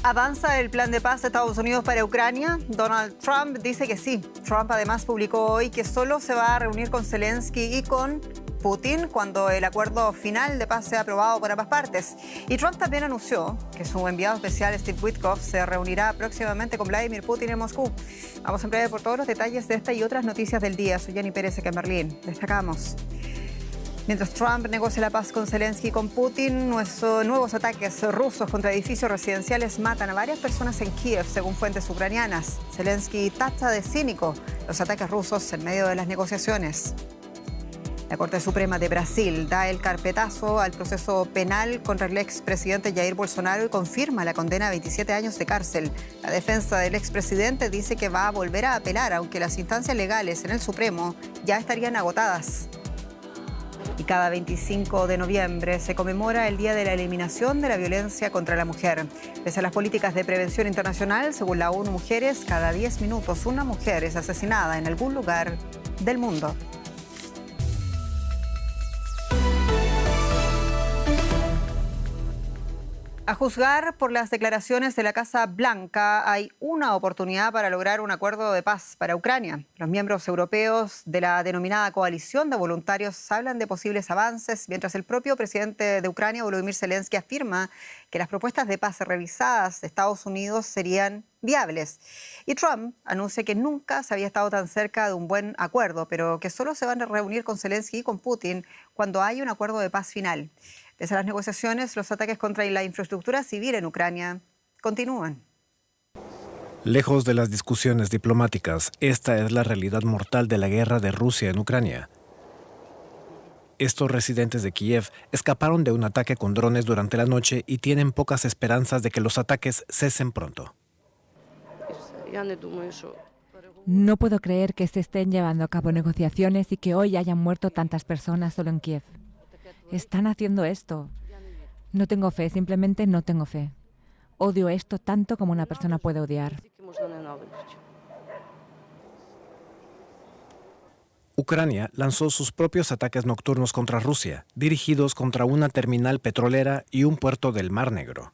¿Avanza el plan de paz de Estados Unidos para Ucrania? Donald Trump dice que sí. Trump además publicó hoy que solo se va a reunir con Zelensky y con Putin cuando el acuerdo final de paz sea aprobado por ambas partes. Y Trump también anunció que su enviado especial Steve Witkoff se reunirá próximamente con Vladimir Putin en Moscú. Vamos en breve por todos los detalles de esta y otras noticias del día. Soy Jenny Pérez, acá en Berlín. Destacamos. Mientras Trump negocia la paz con Zelensky y con Putin, nuevos ataques rusos contra edificios residenciales matan a varias personas en Kiev, según fuentes ucranianas. Zelensky tacha de cínico los ataques rusos en medio de las negociaciones. La Corte Suprema de Brasil da el carpetazo al proceso penal contra el expresidente Jair Bolsonaro y confirma la condena a 27 años de cárcel. La defensa del expresidente dice que va a volver a apelar, aunque las instancias legales en el Supremo ya estarían agotadas. Y cada 25 de noviembre se conmemora el Día de la Eliminación de la Violencia contra la Mujer. Pese a las políticas de prevención internacional, según la ONU Mujeres, cada 10 minutos una mujer es asesinada en algún lugar del mundo. A juzgar por las declaraciones de la Casa Blanca, hay una oportunidad para lograr un acuerdo de paz para Ucrania. Los miembros europeos de la denominada coalición de voluntarios hablan de posibles avances, mientras el propio presidente de Ucrania, Volodymyr Zelensky, afirma que las propuestas de paz revisadas de Estados Unidos serían viables. Y Trump anuncia que nunca se había estado tan cerca de un buen acuerdo, pero que solo se van a reunir con Zelensky y con Putin cuando haya un acuerdo de paz final. Pese a las negociaciones, los ataques contra la infraestructura civil en Ucrania continúan. Lejos de las discusiones diplomáticas, esta es la realidad mortal de la guerra de Rusia en Ucrania. Estos residentes de Kiev escaparon de un ataque con drones durante la noche y tienen pocas esperanzas de que los ataques cesen pronto. No puedo creer que se estén llevando a cabo negociaciones y que hoy hayan muerto tantas personas solo en Kiev. Están haciendo esto. No tengo fe, simplemente no tengo fe. Odio esto tanto como una persona puede odiar. Ucrania lanzó sus propios ataques nocturnos contra Rusia, dirigidos contra una terminal petrolera y un puerto del Mar Negro.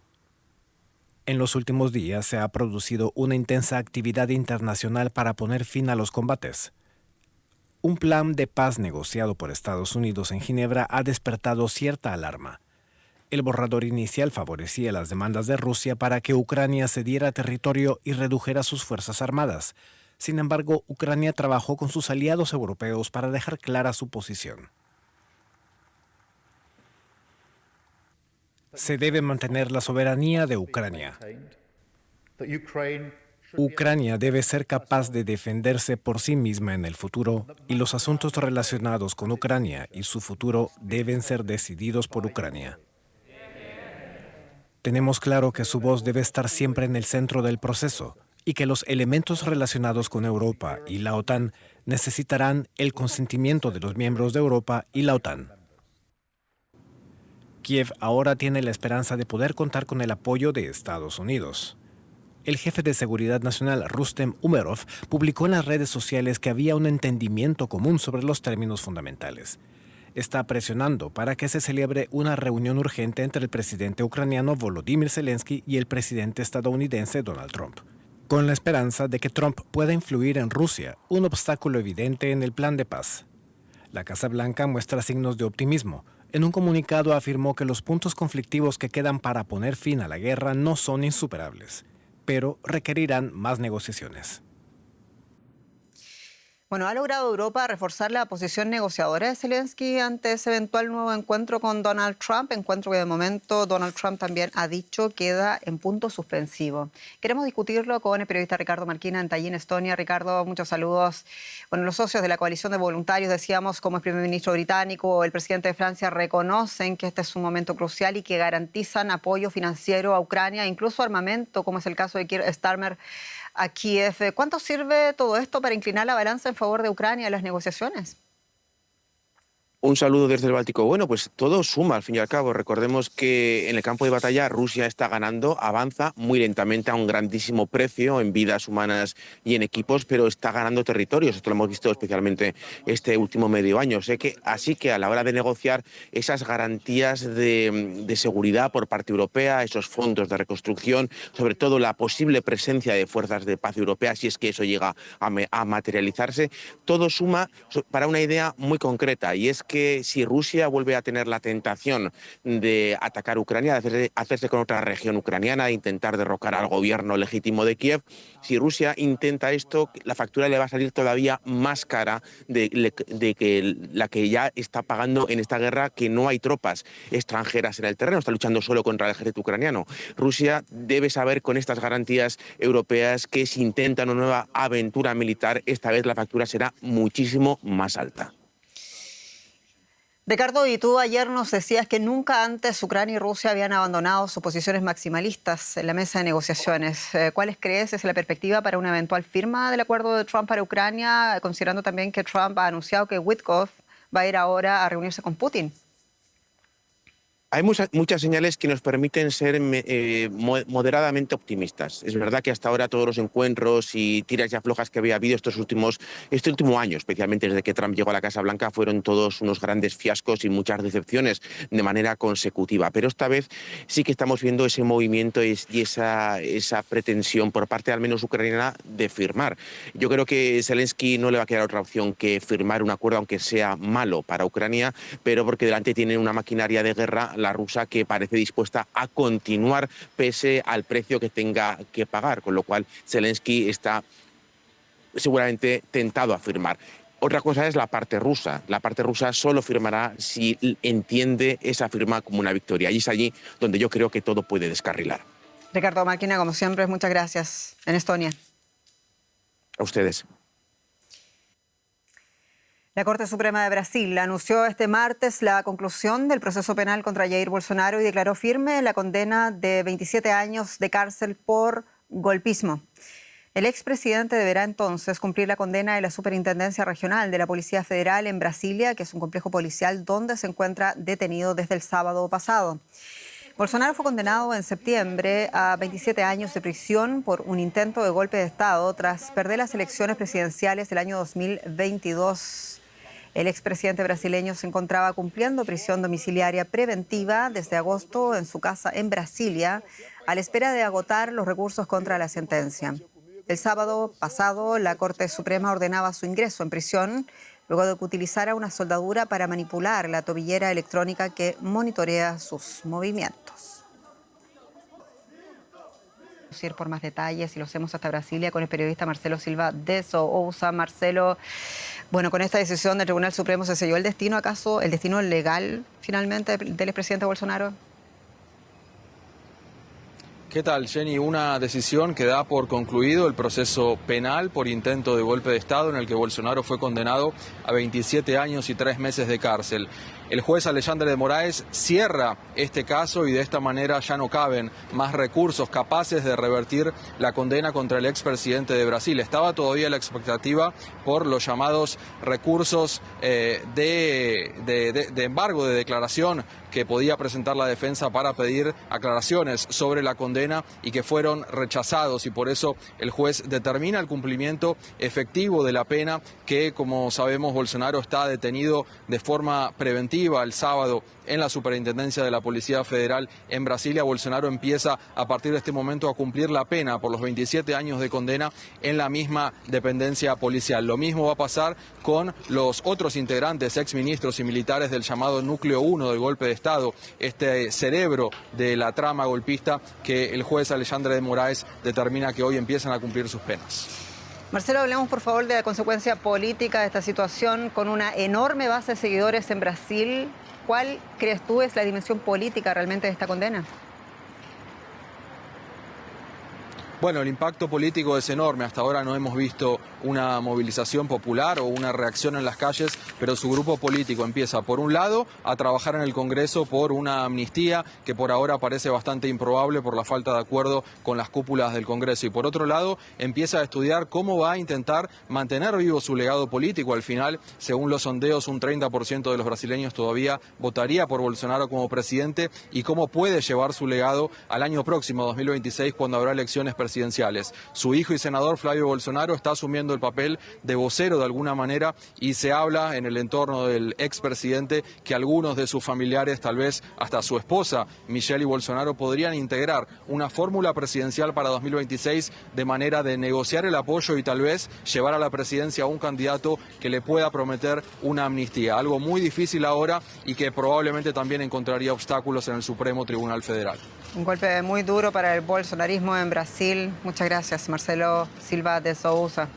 En los últimos días se ha producido una intensa actividad internacional para poner fin a los combates. Un plan de paz negociado por Estados Unidos en Ginebra ha despertado cierta alarma. El borrador inicial favorecía las demandas de Rusia para que Ucrania cediera territorio y redujera sus fuerzas armadas. Sin embargo, Ucrania trabajó con sus aliados europeos para dejar clara su posición. Se debe mantener la soberanía de Ucrania. Ucrania debe ser capaz de defenderse por sí misma en el futuro y los asuntos relacionados con Ucrania y su futuro deben ser decididos por Ucrania. Tenemos claro que su voz debe estar siempre en el centro del proceso y que los elementos relacionados con Europa y la OTAN necesitarán el consentimiento de los miembros de Europa y la OTAN. Kiev ahora tiene la esperanza de poder contar con el apoyo de Estados Unidos. El jefe de Seguridad Nacional, Rustem Umerov, publicó en las redes sociales que había un entendimiento común sobre los términos fundamentales. Está presionando para que se celebre una reunión urgente entre el presidente ucraniano Volodymyr Zelensky y el presidente estadounidense Donald Trump, con la esperanza de que Trump pueda influir en Rusia, un obstáculo evidente en el plan de paz. La Casa Blanca muestra signos de optimismo. En un comunicado afirmó que los puntos conflictivos que quedan para poner fin a la guerra no son insuperables, pero requerirán más negociaciones. Bueno, ¿ha logrado Europa reforzar la posición negociadora de Zelensky ante ese eventual nuevo encuentro con Donald Trump? Encuentro que de momento Donald Trump también ha dicho queda en punto suspensivo. Queremos discutirlo con el periodista Ricardo Marquina en Tallinn, Estonia. Ricardo, muchos saludos. Bueno, los socios de la coalición de voluntarios, decíamos, como el primer ministro británico o el presidente de Francia, reconocen que este es un momento crucial y que garantizan apoyo financiero a Ucrania, incluso armamento, como es el caso de Keir Starmer a Kiev. ¿Cuánto sirve todo esto para inclinar la balanza en favor de Ucrania en las negociaciones? Un saludo desde el Báltico. Bueno, pues todo suma al fin y al cabo. Recordemos que en el campo de batalla Rusia está ganando, avanza muy lentamente a un grandísimo precio en vidas humanas y en equipos, pero está ganando territorios. Esto lo hemos visto especialmente este último medio año. Así que a la hora de negociar esas garantías de seguridad por parte europea, esos fondos de reconstrucción, sobre todo la posible presencia de fuerzas de paz europeas, si es que eso llega a materializarse, todo suma para una idea muy concreta, y es que si Rusia vuelve a tener la tentación de atacar Ucrania, de hacerse con otra región ucraniana, de intentar derrocar al gobierno legítimo de Kiev, si Rusia intenta esto, la factura le va a salir todavía más cara de que la que ya está pagando en esta guerra, que no hay tropas extranjeras en el terreno, está luchando solo contra el ejército ucraniano. Rusia debe saber con estas garantías europeas que si intenta una nueva aventura militar, esta vez la factura será muchísimo más alta. Ricardo, y tú ayer nos decías que nunca antes Ucrania y Rusia habían abandonado sus posiciones maximalistas en la mesa de negociaciones. ¿Cuáles crees es la perspectiva para una eventual firma del acuerdo de Trump para Ucrania, considerando también que Trump ha anunciado que Witkoff va a ir ahora a reunirse con Putin? Hay muchas señales que nos permiten ser moderadamente optimistas. Es verdad que hasta ahora todos los encuentros y tiras y aflojas que había habido este último año, especialmente desde que Trump llegó a la Casa Blanca, fueron todos unos grandes fiascos y muchas decepciones de manera consecutiva. Pero esta vez sí que estamos viendo ese movimiento y esa pretensión por parte al menos ucraniana de firmar. Yo creo que Zelensky no le va a quedar otra opción que firmar un acuerdo, aunque sea malo para Ucrania, pero porque delante tiene una maquinaria de guerra, la rusa, que parece dispuesta a continuar pese al precio que tenga que pagar, con lo cual Zelensky está seguramente tentado a firmar. Otra cosa es la parte rusa. La parte rusa solo firmará si entiende esa firma como una victoria, y es allí donde yo creo que todo puede descarrilar. Ricardo Máquina, como siempre, muchas gracias. En Estonia. A ustedes. La Corte Suprema de Brasil anunció este martes la conclusión del proceso penal contra Jair Bolsonaro y declaró firme la condena de 27 años de cárcel por golpismo. El expresidente deberá entonces cumplir la condena de la Superintendencia Regional de la Policía Federal en Brasilia, que es un complejo policial donde se encuentra detenido desde el sábado pasado. Bolsonaro fue condenado en septiembre a 27 años de prisión por un intento de golpe de Estado tras perder las elecciones presidenciales del año 2022. El expresidente brasileño se encontraba cumpliendo prisión domiciliaria preventiva desde agosto en su casa en Brasilia, a la espera de agotar los recursos contra la sentencia. El sábado pasado, la Corte Suprema ordenaba su ingreso en prisión, luego de que utilizara una soldadura para manipular la tobillera electrónica que monitorea sus movimientos. Ir por más detalles y lo hacemos hasta Brasilia con el periodista Marcelo Silva de Sousa. Marcelo, bueno, con esta decisión del Tribunal Supremo, ¿se selló el destino, acaso, el destino legal finalmente del expresidente Bolsonaro? ¿Qué tal, Jenny? Una decisión que da por concluido el proceso penal por intento de golpe de Estado en el que Bolsonaro fue condenado a 27 años y 3 meses de cárcel. El juez Alexandre de Moraes cierra este caso y de esta manera ya no caben más recursos capaces de revertir la condena contra el expresidente de Brasil. Estaba todavía la expectativa por los llamados recursos de embargo de declaración que podía presentar la defensa para pedir aclaraciones sobre la condena y que fueron rechazados, y por eso el juez determina el cumplimiento efectivo de la pena que, como sabemos, Bolsonaro está detenido de forma preventiva el sábado en la Superintendencia de la Policía Federal en Brasilia. Bolsonaro empieza a partir de este momento a cumplir la pena por los 27 años de condena en la misma dependencia policial. Lo mismo va a pasar con los otros integrantes, exministros y militares del llamado Núcleo 1 del golpe de Estado, este cerebro de la trama golpista que el juez Alexandre de Moraes determina que hoy empiezan a cumplir sus penas. Marcelo, hablemos por favor de la consecuencia política de esta situación con una enorme base de seguidores en Brasil. ¿Cuál crees tú es la dimensión política realmente de esta condena? Bueno, el impacto político es enorme. Hasta ahora no hemos visto una movilización popular o una reacción en las calles, pero su grupo político empieza, por un lado, a trabajar en el Congreso por una amnistía que por ahora parece bastante improbable por la falta de acuerdo con las cúpulas del Congreso, y por otro lado, empieza a estudiar cómo va a intentar mantener vivo su legado político. Al final, según los sondeos, un 30% de los brasileños todavía votaría por Bolsonaro como presidente, y cómo puede llevar su legado al año próximo, 2026, cuando habrá elecciones presidenciales. Su hijo y senador Flavio Bolsonaro está asumiendo el papel de vocero de alguna manera, y se habla en el entorno del expresidente que algunos de sus familiares, tal vez hasta su esposa Michelle Bolsonaro, podrían integrar una fórmula presidencial para 2026 de manera de negociar el apoyo y tal vez llevar a la presidencia a un candidato que le pueda prometer una amnistía. Algo muy difícil ahora y que probablemente también encontraría obstáculos en el Supremo Tribunal Federal. Un golpe muy duro para el bolsonarismo en Brasil. Muchas gracias, Marcelo Silva de Sousa.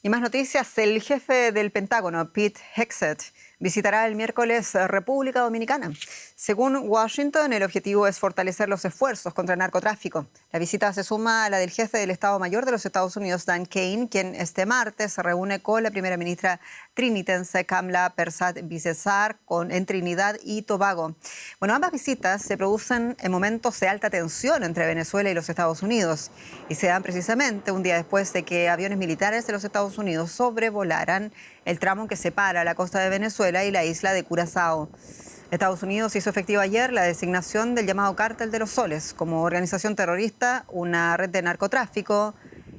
Y más noticias, el jefe del Pentágono, Pete Hegseth, visitará el miércoles República Dominicana. Según Washington, el objetivo es fortalecer los esfuerzos contra el narcotráfico. La visita se suma a la del jefe del Estado Mayor de los Estados Unidos, Dan Kane, quien este martes se reúne con la primera ministra trinitense Kamla Persad-Bissessar en Trinidad y Tobago. Bueno, ambas visitas se producen en momentos de alta tensión entre Venezuela y los Estados Unidos, y se dan precisamente un día después de que aviones militares de los Estados Unidos sobrevolaran el tramo que separa la costa de Venezuela y la isla de Curazao. Estados Unidos hizo efectiva ayer la designación del llamado Cártel de los Soles como organización terrorista, una red de narcotráfico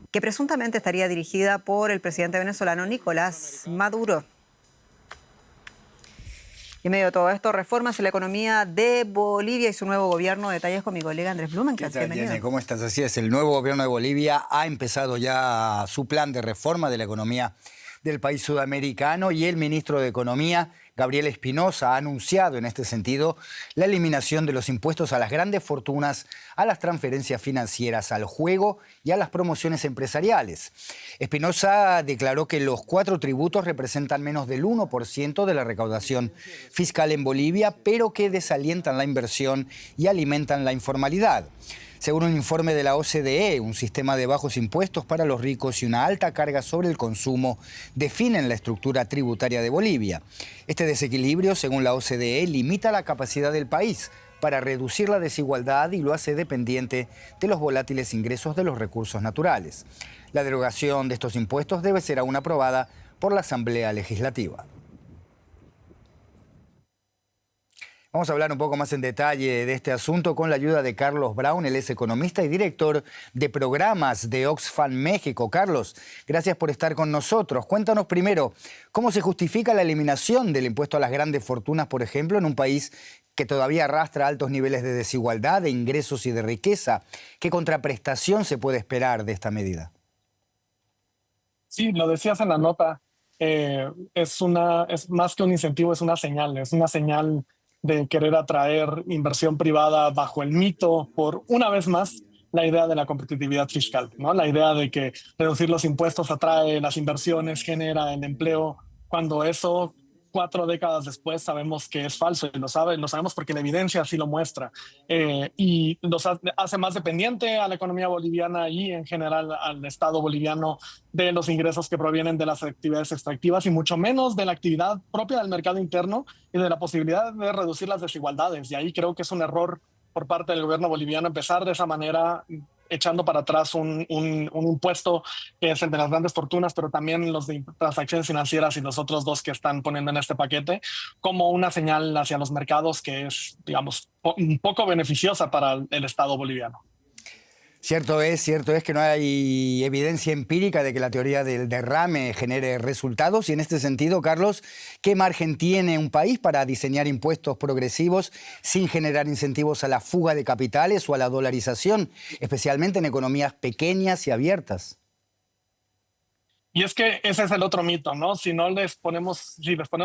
que presuntamente estaría dirigida por el presidente venezolano Nicolás Maduro. Y en medio de todo esto, reformas en la economía de Bolivia y su nuevo gobierno. Detalles con mi colega Andrés Blumenkleist. Bienvenido. Jenny, ¿cómo estás? Así es, el nuevo gobierno de Bolivia ha empezado ya su plan de reforma de la economía del país sudamericano, y el ministro de Economía, Gabriel Espinosa, ha anunciado en este sentido la eliminación de los impuestos a las grandes fortunas, a las transferencias financieras, al juego y a las promociones empresariales. Espinosa declaró que los 4 tributos representan menos del 1% de la recaudación fiscal en Bolivia, pero que desalientan la inversión y alimentan la informalidad. Según un informe de la OCDE, un sistema de bajos impuestos para los ricos y una alta carga sobre el consumo definen la estructura tributaria de Bolivia. Este desequilibrio, según la OCDE, limita la capacidad del país para reducir la desigualdad y lo hace dependiente de los volátiles ingresos de los recursos naturales. La derogación de estos impuestos debe ser aún aprobada por la Asamblea Legislativa. Vamos a hablar un poco más en detalle de este asunto con la ayuda de Carlos Brown. Él es economista y director de programas de Oxfam México. Carlos, gracias por estar con nosotros. Cuéntanos primero, ¿cómo se justifica la eliminación del impuesto a las grandes fortunas, por ejemplo, en un país que todavía arrastra altos niveles de desigualdad, de ingresos y de riqueza? ¿Qué contraprestación se puede esperar de esta medida? Sí, lo decías en la nota. Es más que un incentivo, es una señal de querer atraer inversión privada bajo el mito, por una vez más, la idea de la competitividad fiscal, ¿no? La idea de que reducir los impuestos atrae las inversiones, genera el empleo, cuando eso 4 décadas después sabemos que es falso, y lo sabemos porque la evidencia así lo muestra, y nos hace más dependiente a la economía boliviana y en general al Estado boliviano de los ingresos que provienen de las actividades extractivas, y mucho menos de la actividad propia del mercado interno y de la posibilidad de reducir las desigualdades. Y ahí creo que es un error por parte del gobierno boliviano empezar de esa manera, echando para atrás un impuesto que es el de las grandes fortunas, pero también los de transacciones financieras y los otros 2 que están poniendo en este paquete, como una señal hacia los mercados que es, digamos, un poco beneficiosa para el Estado boliviano. Cierto es que no hay evidencia empírica de que la teoría del derrame genere resultados, y en este sentido, Carlos, ¿qué margen tiene un país para diseñar impuestos progresivos sin generar incentivos a la fuga de capitales o a la dolarización, especialmente en economías pequeñas y abiertas? Y es que ese es el otro mito, ¿no? Si les ponemos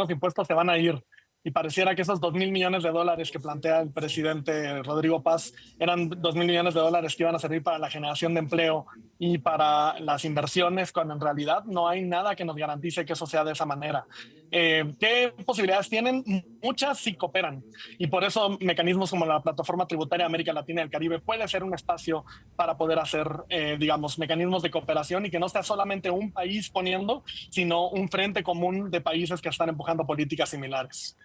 impuestos, se van a ir. Y pareciera que esos $2.000 millones que plantea el presidente Rodrigo Paz eran $2.000 millones que iban a servir para la generación de empleo y para las inversiones, cuando en realidad no hay nada que nos garantice que eso sea de esa manera. ¿Qué posibilidades tienen? Muchas sí cooperan. Y por eso mecanismos como la Plataforma Tributaria América Latina y el Caribe puede ser un espacio para poder hacer, digamos, mecanismos de cooperación y que no sea solamente un país poniendo, sino un frente común de países que están empujando políticas similares.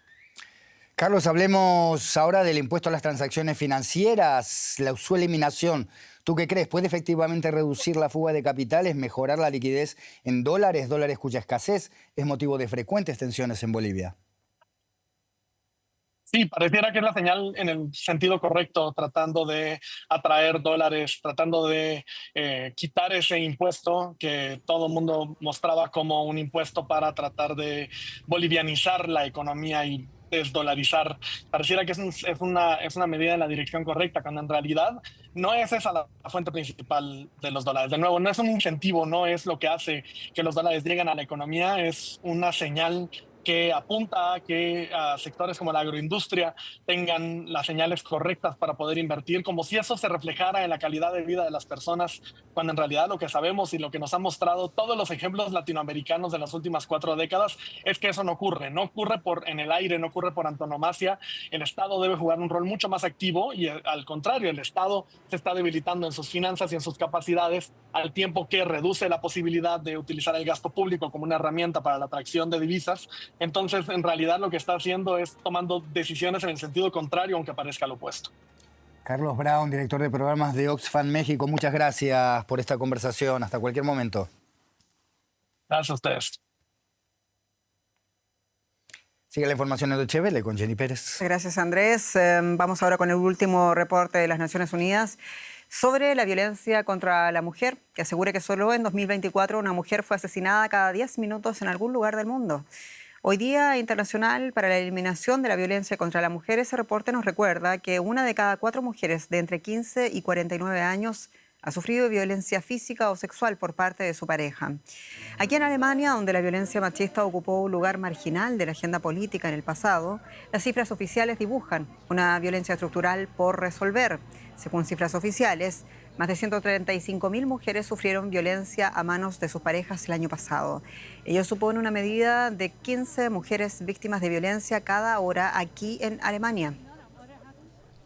Carlos, hablemos ahora del impuesto a las transacciones financieras, su eliminación. ¿Tú qué crees? ¿Puede efectivamente reducir la fuga de capitales, mejorar la liquidez en dólares cuya escasez es motivo de frecuentes tensiones en Bolivia? Sí, pareciera que es la señal en el sentido correcto, tratando de atraer dólares, tratando de quitar ese impuesto que todo el mundo mostraba como un impuesto para tratar de bolivianizar la economía y desdolarizar. Pareciera que es una medida en la dirección correcta, cuando en realidad no es esa la fuente principal de los dólares. De nuevo, no es un incentivo, no es lo que hace que los dólares lleguen a la economía, es una señal que apunta a que sectores como la agroindustria tengan las señales correctas para poder invertir, como si eso se reflejara en la calidad de vida de las personas, cuando en realidad lo que sabemos y lo que nos han mostrado todos los ejemplos latinoamericanos de las últimas 4 décadas es que eso no ocurre en el aire, no ocurre por antonomasia. El Estado debe jugar un rol mucho más activo y al contrario, el Estado se está debilitando en sus finanzas y en sus capacidades al tiempo que reduce la posibilidad de utilizar el gasto público como una herramienta para la atracción de divisas. Entonces, en realidad lo que está haciendo es tomando decisiones en el sentido contrario, aunque parezca lo opuesto. Carlos Brown, director de programas de Oxfam México, muchas gracias por esta conversación. Hasta cualquier momento. Gracias a ustedes. Sigue la información de Deutsche Welle con Jenny Pérez. Gracias, Andrés. Vamos ahora con el último reporte de las Naciones Unidas sobre la violencia contra la mujer, que asegura que solo en 2024 una mujer fue asesinada cada 10 minutos en algún lugar del mundo. Hoy Día Internacional para la Eliminación de la Violencia contra la Mujer, ese reporte nos recuerda que 1 de cada 4 mujeres de entre 15 y 49 años ha sufrido violencia física o sexual por parte de su pareja. Aquí en Alemania, donde la violencia machista ocupó un lugar marginal de la agenda política en el pasado, las cifras oficiales dibujan una violencia estructural por resolver. Según cifras oficiales, más de 135.000 mujeres sufrieron violencia a manos de sus parejas el año pasado. Ello supone una medida de 15 mujeres víctimas de violencia cada hora aquí en Alemania.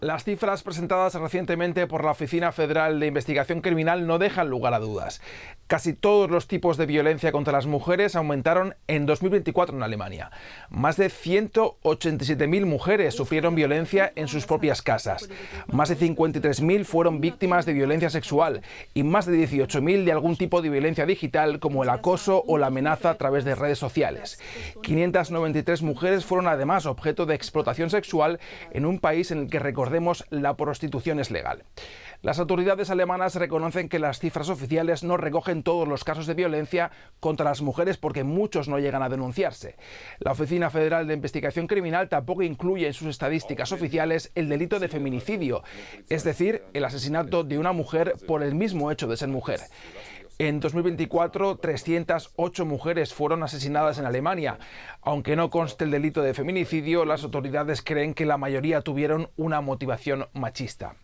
Las cifras presentadas recientemente por la Oficina Federal de Investigación Criminal no dejan lugar a dudas. Casi todos los tipos de violencia contra las mujeres aumentaron en 2024 en Alemania. Más de 187.000 mujeres sufrieron violencia en sus propias casas. Más de 53.000 fueron víctimas de violencia sexual y más de 18.000 de algún tipo de violencia digital como el acoso o la amenaza a través de redes sociales. 593 mujeres fueron además objeto de explotación sexual en un país en el que, recordemos, la prostitución es legal. Las autoridades alemanas reconocen que las cifras oficiales no recogen todos los casos de violencia contra las mujeres porque muchos no llegan a denunciarse. La Oficina Federal de Investigación Criminal tampoco incluye en sus estadísticas oficiales el delito de feminicidio, es decir, el asesinato de una mujer por el mismo hecho de ser mujer. En 2024, 308 mujeres fueron asesinadas en Alemania. Aunque no conste el delito de feminicidio, las autoridades creen que la mayoría tuvieron una motivación machista.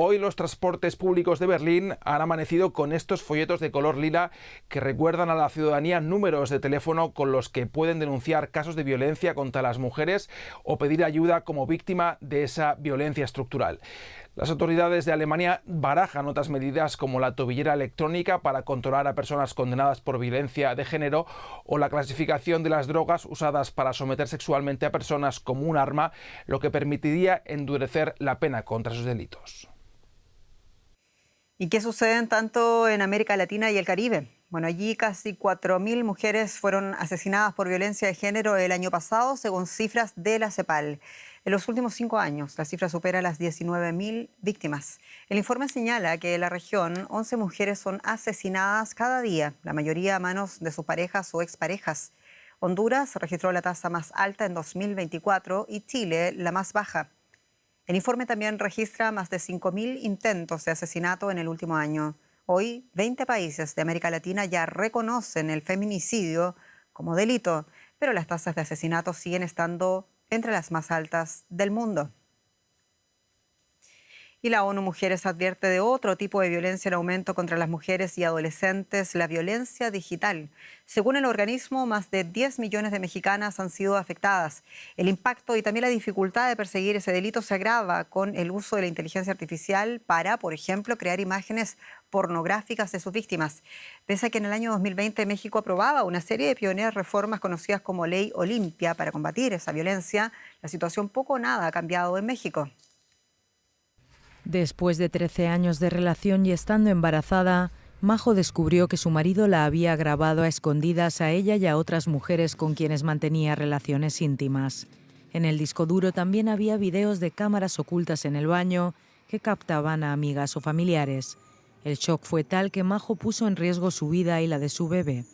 Hoy los transportes públicos de Berlín han amanecido con estos folletos de color lila que recuerdan a la ciudadanía números de teléfono con los que pueden denunciar casos de violencia contra las mujeres o pedir ayuda como víctima de esa violencia estructural. Las autoridades de Alemania barajan otras medidas como la tobillera electrónica para controlar a personas condenadas por violencia de género o la clasificación de las drogas usadas para someter sexualmente a personas como un arma, lo que permitiría endurecer la pena contra sus delitos. ¿Y qué sucede tanto en América Latina y el Caribe? Bueno, allí casi 4.000 mujeres fueron asesinadas por violencia de género el año pasado, según cifras de la CEPAL. En los últimos 5 años, la cifra supera las 19.000 víctimas. El informe señala que en la región 11 mujeres son asesinadas cada día, la mayoría a manos de sus parejas o exparejas. Honduras registró la tasa más alta en 2024 y Chile la más baja. El informe también registra más de 5.000 intentos de asesinato en el último año. Hoy, 20 países de América Latina ya reconocen el feminicidio como delito, pero las tasas de asesinato siguen estando entre las más altas del mundo. Y la ONU Mujeres advierte de otro tipo de violencia en aumento contra las mujeres y adolescentes, la violencia digital. Según el organismo, más de 10 millones de mexicanas han sido afectadas. El impacto y también la dificultad de perseguir ese delito se agrava con el uso de la inteligencia artificial para, por ejemplo, crear imágenes pornográficas de sus víctimas. Pese a que en el año 2020 México aprobaba una serie de pioneras reformas conocidas como Ley Olimpia para combatir esa violencia, la situación poco o nada ha cambiado en México. Después de 13 años de relación y estando embarazada, Majo descubrió que su marido la había grabado a escondidas a ella y a otras mujeres con quienes mantenía relaciones íntimas. En el disco duro también había videos de cámaras ocultas en el baño que captaban a amigas o familiares. El shock fue tal que Majo puso en riesgo su vida y la de su bebé.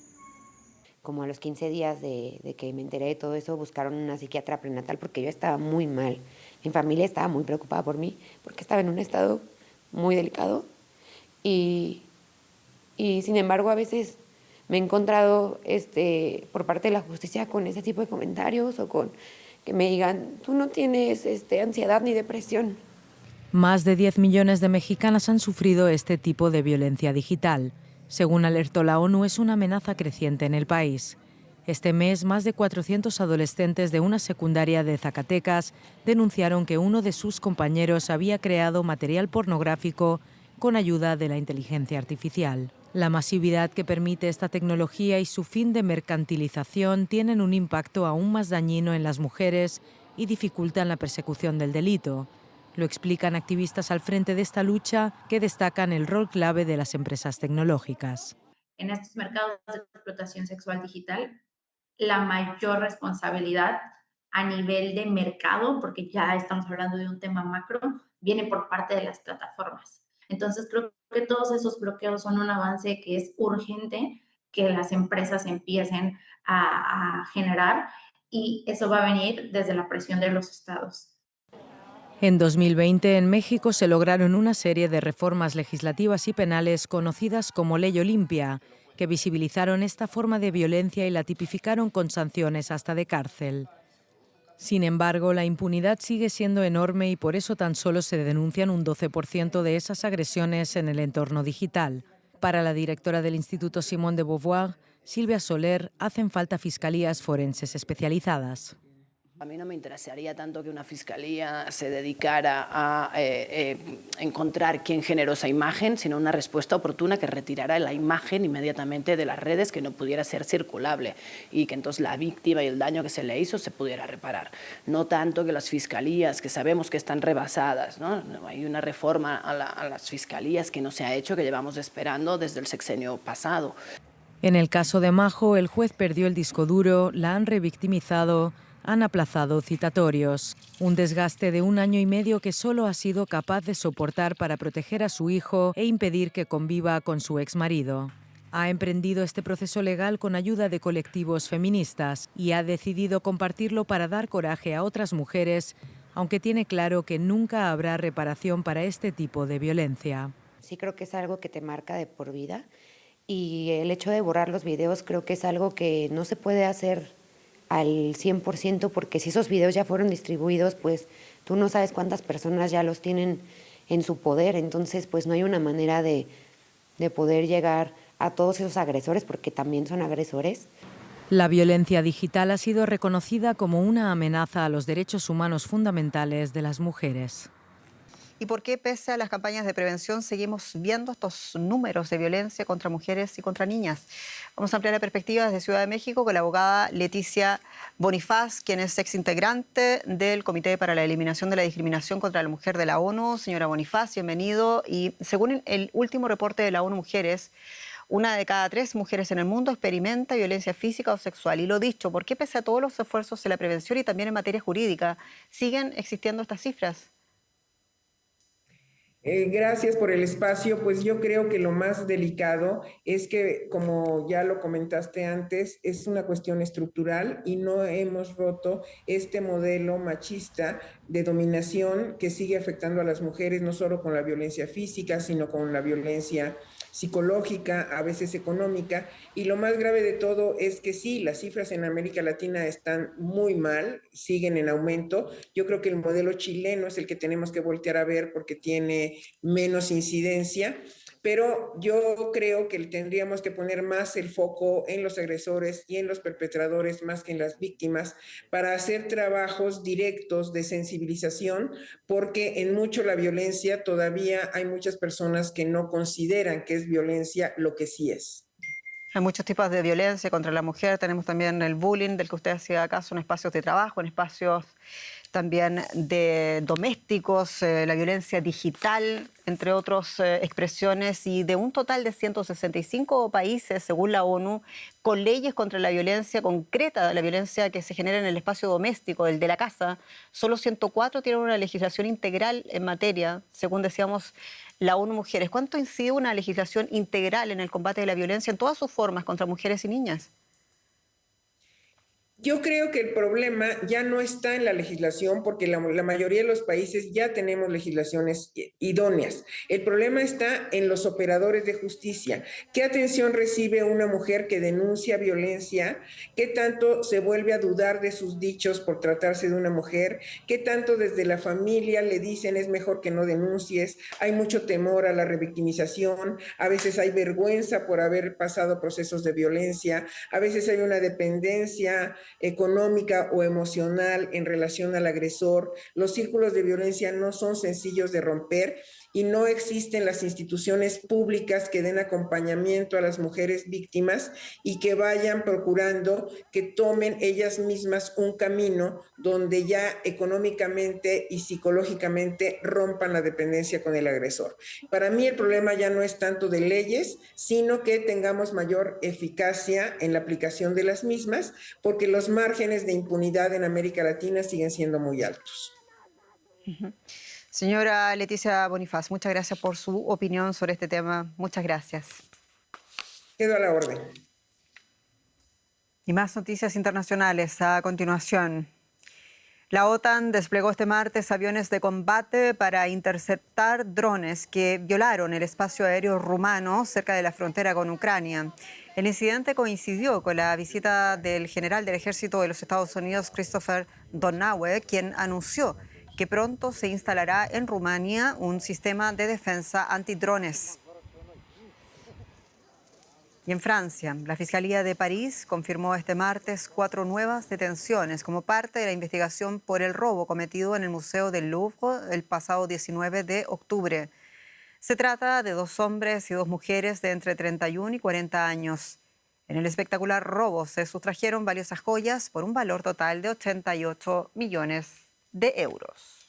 Como a los 15 días de que me enteré de todo eso, buscaron una psiquiatra prenatal porque yo estaba muy mal. Mi familia estaba muy preocupada por mí porque estaba en un estado muy delicado y sin embargo a veces me he encontrado por parte de la justicia con ese tipo de comentarios o con que me digan, tú no tienes ansiedad ni depresión. Más de 10 millones de mexicanas han sufrido este tipo de violencia digital. Según alertó la ONU, es una amenaza creciente en el país. Este mes, más de 400 adolescentes de una secundaria de Zacatecas denunciaron que uno de sus compañeros había creado material pornográfico con ayuda de la inteligencia artificial. La masividad que permite esta tecnología y su fin de mercantilización tienen un impacto aún más dañino en las mujeres y dificultan la persecución del delito. Lo explican activistas al frente de esta lucha que destacan el rol clave de las empresas tecnológicas. En estos mercados de explotación sexual digital, la mayor responsabilidad a nivel de mercado, porque ya estamos hablando de un tema macro, viene por parte de las plataformas. Entonces creo que todos esos bloqueos son un avance que es urgente que las empresas empiecen a generar y eso va a venir desde la presión de los estados. En 2020, en México se lograron una serie de reformas legislativas y penales conocidas como Ley Olimpia, que visibilizaron esta forma de violencia y la tipificaron con sanciones hasta de cárcel. Sin embargo, la impunidad sigue siendo enorme y por eso tan solo se denuncian un 12% de esas agresiones en el entorno digital. Para la directora del Instituto Simone de Beauvoir, Silvia Soler, hacen falta fiscalías forenses especializadas. A mí no me interesaría tanto que una fiscalía se dedicara a encontrar quién generó esa imagen, sino una respuesta oportuna que retirara la imagen inmediatamente de las redes, que no pudiera ser circulable y que entonces la víctima y el daño que se le hizo se pudiera reparar. No tanto que las fiscalías, que sabemos que están rebasadas, ¿no? Hay una reforma a las fiscalías que no se ha hecho, que llevamos esperando desde el sexenio pasado. En el caso de Majo, el juez perdió el disco duro, la han revictimizado, han aplazado citatorios. Un desgaste de 1 año y medio que solo ha sido capaz de soportar para proteger a su hijo e impedir que conviva con su exmarido. Ha emprendido este proceso legal con ayuda de colectivos feministas y ha decidido compartirlo para dar coraje a otras mujeres, aunque tiene claro que nunca habrá reparación para este tipo de violencia. Sí creo que es algo que te marca de por vida y el hecho de borrar los videos creo que es algo que no se puede hacer al 100%, porque si esos videos ya fueron distribuidos, pues tú no sabes cuántas personas ya los tienen en su poder, entonces pues no hay una manera de poder llegar a todos esos agresores, porque también son agresores. La violencia digital ha sido reconocida como una amenaza a los derechos humanos fundamentales de las mujeres. ¿Y por qué, pese a las campañas de prevención, seguimos viendo estos números de violencia contra mujeres y contra niñas? Vamos a ampliar la perspectiva desde Ciudad de México con la abogada Leticia Bonifaz, quien es exintegrante del Comité para la Eliminación de la Discriminación contra la Mujer de la ONU. Señora Bonifaz, bienvenido. Y según el último reporte de la ONU Mujeres, 1 de cada 3 mujeres en el mundo experimenta violencia física o sexual. Y lo dicho, ¿por qué, pese a todos los esfuerzos en la prevención y también en materia jurídica, siguen existiendo estas cifras? Gracias por el espacio. Pues yo creo que lo más delicado es que, como ya lo comentaste antes, es una cuestión estructural y no hemos roto este modelo machista de dominación que sigue afectando a las mujeres, no solo con la violencia física, sino con la violencia psicológica, a veces económica, y lo más grave de todo es que sí, las cifras en América Latina están muy mal, siguen en aumento. Yo creo que el modelo chileno es el que tenemos que voltear a ver porque tiene menos incidencia, pero yo creo que tendríamos que poner más el foco en los agresores y en los perpetradores más que en las víctimas para hacer trabajos directos de sensibilización, porque en mucho la violencia todavía hay muchas personas que no consideran que es violencia lo que sí es. Hay muchos tipos de violencia contra la mujer. Tenemos también el bullying, del que usted hacía caso, en espacios de trabajo, en espacios también de domésticos, la violencia digital, entre otras expresiones, y de un total de 165 países, según la ONU, con leyes contra la violencia concreta, la violencia que se genera en el espacio doméstico, el de la casa, solo 104 tienen una legislación integral en materia, según decíamos la ONU Mujeres. ¿Cuánto incide una legislación integral en el combate de la violencia en todas sus formas contra mujeres y niñas? Yo creo que el problema ya no está en la legislación, porque la mayoría de los países ya tenemos legislaciones idóneas. El problema está en los operadores de justicia. ¿Qué atención recibe una mujer que denuncia violencia? ¿Qué tanto se vuelve a dudar de sus dichos por tratarse de una mujer? ¿Qué tanto desde la familia le dicen es mejor que no denuncies? Hay mucho temor a la revictimización, a veces hay vergüenza por haber pasado procesos de violencia, a veces hay una dependencia económica o emocional en relación al agresor. Los círculos de violencia no son sencillos de romper y no existen las instituciones públicas que den acompañamiento a las mujeres víctimas y que vayan procurando que tomen ellas mismas un camino donde ya económicamente y psicológicamente rompan la dependencia con el agresor. Para mí el problema ya no es tanto de leyes, sino que tengamos mayor eficacia en la aplicación de las mismas, porque los márgenes de impunidad en América Latina siguen siendo muy altos. Señora Leticia Bonifaz, muchas gracias por su opinión sobre este tema. Muchas gracias. Quedo a la orden. Y más noticias internacionales a continuación. La OTAN desplegó este martes aviones de combate para interceptar drones que violaron el espacio aéreo rumano cerca de la frontera con Ucrania. El incidente coincidió con la visita del general del ejército de los Estados Unidos, Christopher Donaue, quien anunció que pronto se instalará en Rumania un sistema de defensa antidrones. Y en Francia, la Fiscalía de París confirmó este martes 4 nuevas detenciones como parte de la investigación por el robo cometido en el Museo del Louvre el pasado 19 de octubre. Se trata de 2 hombres y 2 mujeres de entre 31 y 40 años. En el espectacular robo se sustrajeron valiosas joyas por un valor total de 88 millones de euros.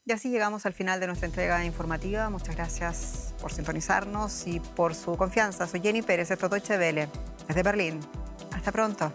Y así llegamos al final de nuestra entrega informativa. Muchas gracias por sintonizarnos y por su confianza. Soy Jenny Pérez, esto es Deutsche Welle, desde Berlín. Hasta pronto.